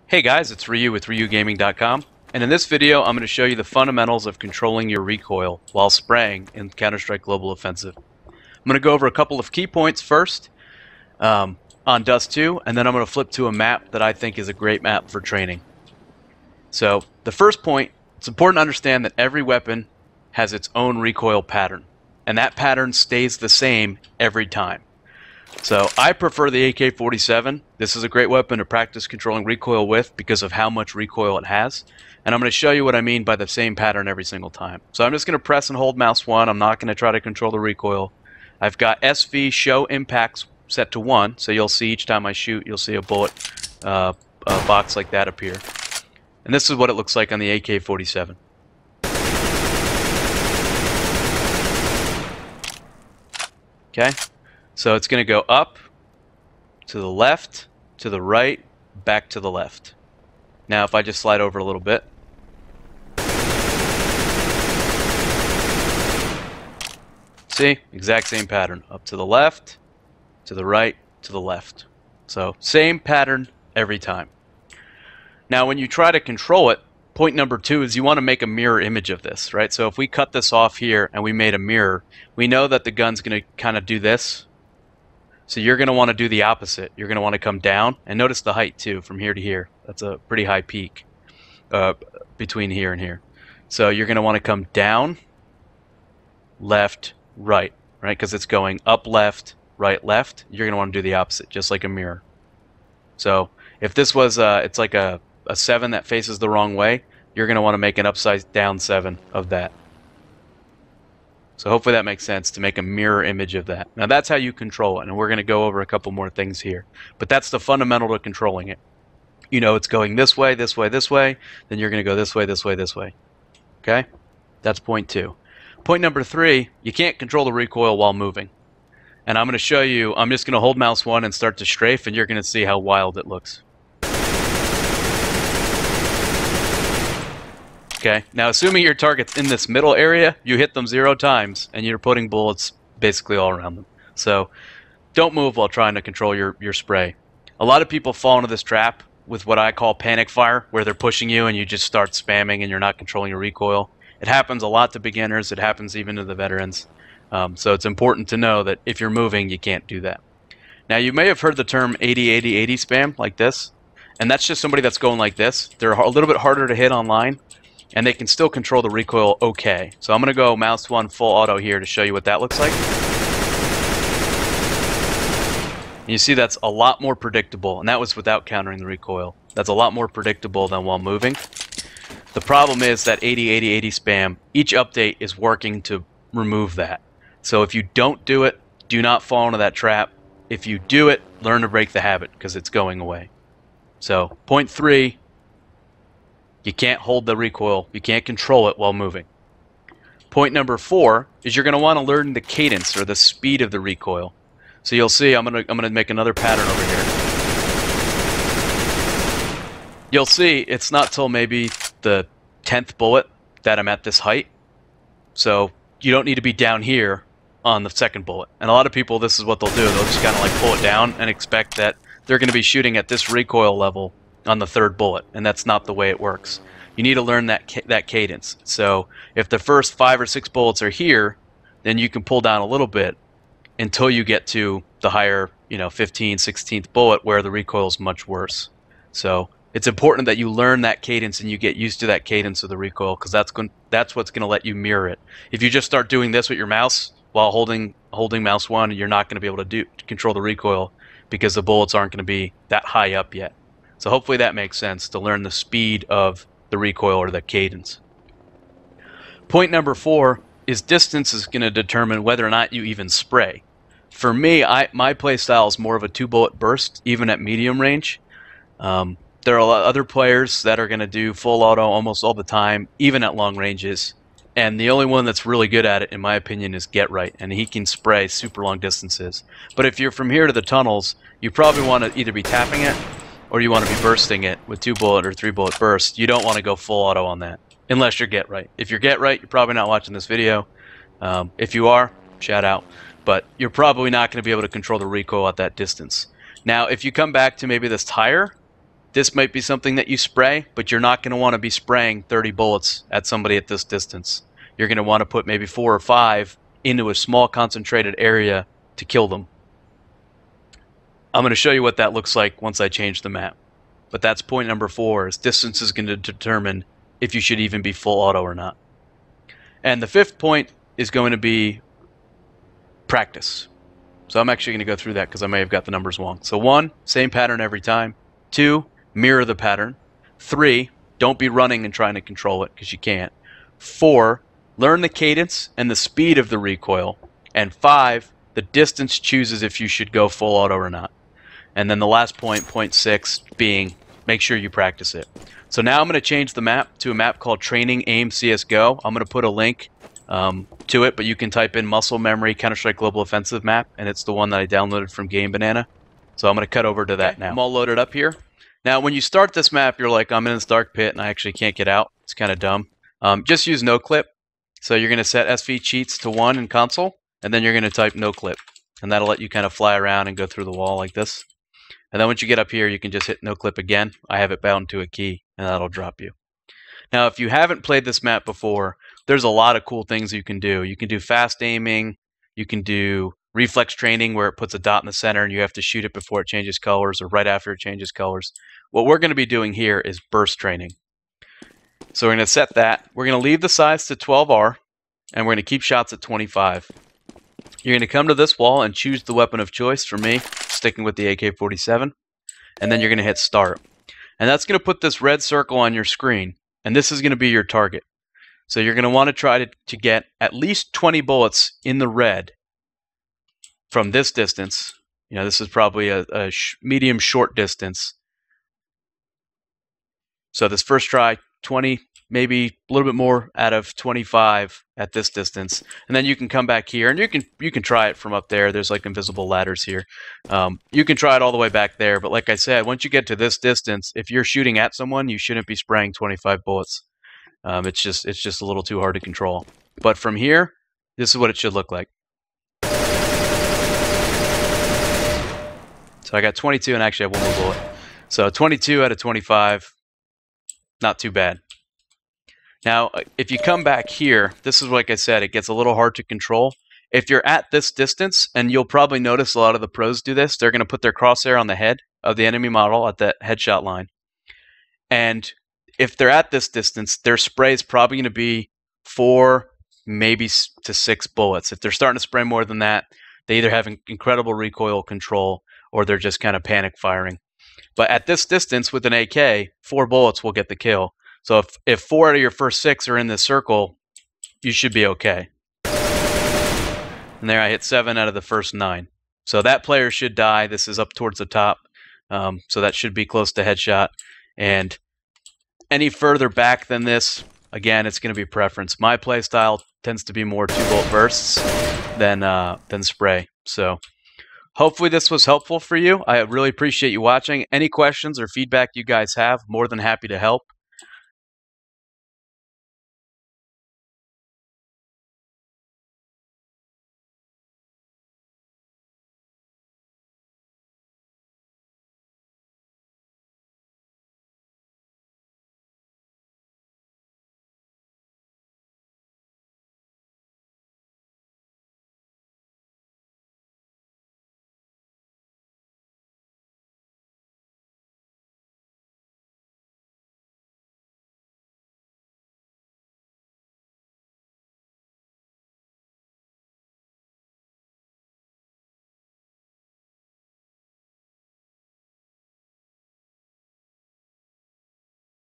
Hey guys, it's Ryu with RyuGaming.com, and in this video I'm going to show you the fundamentals of controlling your recoil while spraying in Counter-Strike Global Offensive. I'm going to go over a couple of key points first on Dust 2, and then I'm going to flip to a map that I think is a great map for training. So the first point, it's important to understand that every weapon has its own recoil pattern, and that pattern stays the same every time. So I prefer the AK-47. This is a great weapon to practice controlling recoil with because of how much recoil it has. And I'm going to show you what I mean by the same pattern every single time. So I'm just going to press and hold mouse 1. I'm not going to try to control the recoil. I've got SV show impacts set to 1. So you'll see each time I shoot, you'll see a bullet box like that appear. And this is what it looks like on the AK-47. Okay. So it's going to go up, to the left, to the right, back to the left. Now if I just slide over a little bit. See? Exact same pattern. Up to the left, to the right, to the left. So same pattern every time. Now when you try to control it, point number 2 is you want to make a mirror image of this, right? So if we cut this off here and we made a mirror, we know that the gun's going to kind of do this. So you're going to want to do the opposite. You're going to want to come down, and notice the height too, from here to here. That's a pretty high peak between here and here. So you're going to want to come down, left, right, because it's going up, left, right, left. You're going to want to do the opposite, just like a mirror. So if this was, it's like a 7 that faces the wrong way, you're going to want to make an upside down 7 of that. So hopefully that makes sense, to make a mirror image of that. Now that's how you control it, and we're going to go over a couple more things here. But that's the fundamental to controlling it. You know it's going this way, this way, this way, then you're going to go this way, this way, this way. Okay? That's point 2. Point number 3, you can't control the recoil while moving. And I'm going to show you, I'm just going to hold mouse 1 and start to strafe, and you're going to see how wild it looks. Okay, now assuming your target's in this middle area, you hit them 0 times, and you're putting bullets basically all around them. So don't move while trying to control your spray. A lot of people fall into this trap with what I call panic fire, where they're pushing you and you just start spamming and you're not controlling your recoil. It happens a lot to beginners. It happens even to the veterans. So it's important to know that if you're moving, you can't do that. Now you may have heard the term 80-80-80 spam, like this. And that's just somebody that's going like this. They're a little bit harder to hit online, and they can still control the recoil okay. So I'm going to go mouse 1 full auto here to show you what that looks like. And you see that's a lot more predictable, and that was without countering the recoil. That's a lot more predictable than while moving. The problem is that 80-80-80 spam, each update is working to remove that. So if you don't do it, do not fall into that trap. If you do it, learn to break the habit, because it's going away. So point 3, you can't hold the recoil. You can't control it while moving. Point number 4 is you're going to want to learn the cadence or the speed of the recoil. So you'll see I'm going to make another pattern over here. You'll see it's not till maybe the 10th bullet that I'm at this height. So you don't need to be down here on the 2nd bullet. And a lot of people, this is what they'll do. They'll just kind of like pull it down and expect that they're going to be shooting at this recoil level on the 3rd bullet, and that's not the way it works. You need to learn that cadence. So if the first 5 or 6 bullets are here, then you can pull down a little bit until you get to the higher, 15th, 16th bullet where the recoil is much worse. So it's important that you learn that cadence and you get used to that cadence of the recoil, because that's what's going to let you mirror it. If you just start doing this with your mouse while holding mouse 1, you're not going to be able to control the recoil, because the bullets aren't going to be that high up yet. So hopefully that makes sense, to learn the speed of the recoil or the cadence. Point number 4 is distance is going to determine whether or not you even spray. For me, my play style is more of a 2-bullet burst, even at medium range. There are a lot of other players that are going to do full auto almost all the time, even at long ranges. And the only one that's really good at it, in my opinion, is Get Right, and he can spray super long distances. But if you're from here to the tunnels, you probably want to either be tapping it, or you want to be bursting it with 2-bullet or 3-bullet burst. You don't want to go full auto on that, unless you're Get Right. If you're Get Right, you're probably not watching this video. If you are, shout out. But you're probably not going to be able to control the recoil at that distance. Now, if you come back to maybe this tire, This might be something that you spray, but you're not going to want to be spraying 30 bullets at somebody at this distance. You're going to want to put maybe 4 or 5 into a small concentrated area to kill them. I'm going to show you what that looks like once I change the map. But that's point number 4, is distance is going to determine if you should even be full auto or not. And the 5th point is going to be practice. So I'm actually going to go through that because I may have got the numbers wrong. So 1, same pattern every time. 2, mirror the pattern. 3, don't be running and trying to control it because you can't. 4, learn the cadence and the speed of the recoil. And 5, the distance chooses if you should go full auto or not. And then the last point, point 6, being make sure you practice it. So now I'm going to change the map to a map called Training Aim CSGO. I'm going to put a link to it, but you can type in Muscle Memory Counter-Strike Global Offensive map, and it's the one that I downloaded from Game Banana. So I'm going to cut over to that now. I'm all loaded up here. Now, when you start this map, you're like, I'm in this dark pit, and I actually can't get out. It's kind of dumb. Just use no clip. So you're going to set SV cheats to 1 in console, and then you're going to type no clip. And that'll let you kind of fly around and go through the wall like this. And then once you get up here, you can just hit no clip again. I have it bound to a key, and that'll drop you. Now, if you haven't played this map before, there's a lot of cool things you can do. You can do fast aiming. You can do reflex training where it puts a dot in the center and you have to shoot it before it changes colors or right after it changes colors. What we're going to be doing here is burst training. So we're going to set that. We're going to leave the size to 12R, and we're going to keep shots at 25. You're going to come to this wall and choose the weapon of choice. For me, sticking with the AK-47. And then you're going to hit start. And that's going to put this red circle on your screen. And this is going to be your target. So you're going to want to try to get at least 20 bullets in the red from this distance. You know, this is probably a medium short distance. So this first try, 20, maybe a little bit more out of 25 at this distance. And then you can come back here and you can try it from up there. There's like invisible ladders here. You can try it all the way back there. But like I said, once you get to this distance, if you're shooting at someone, you shouldn't be spraying 25 bullets. It's just a little too hard to control. But from here, this is what it should look like. So I got 22 and actually I have 1 more bullet. So 22 out of 25, not too bad. Now, if you come back here, this is like I said, it gets a little hard to control. If you're at this distance, and you'll probably notice a lot of the pros do this, they're going to put their crosshair on the head of the enemy model at that headshot line. And if they're at this distance, their spray is probably going to be 4, maybe to 6 bullets. If they're starting to spray more than that, they either have incredible recoil control or they're just kind of panic firing. But at this distance with an AK, 4 bullets will get the kill. So if 4 out of your first 6 are in this circle, you should be okay. And there I hit 7 out of the first 9. So that player should die. This is up towards the top. So that should be close to headshot. And any further back than this, again, it's going to be preference. My play style tends to be more 2-bolt bursts than spray. So hopefully this was helpful for you. I really appreciate you watching. Any questions or feedback you guys have, more than happy to help.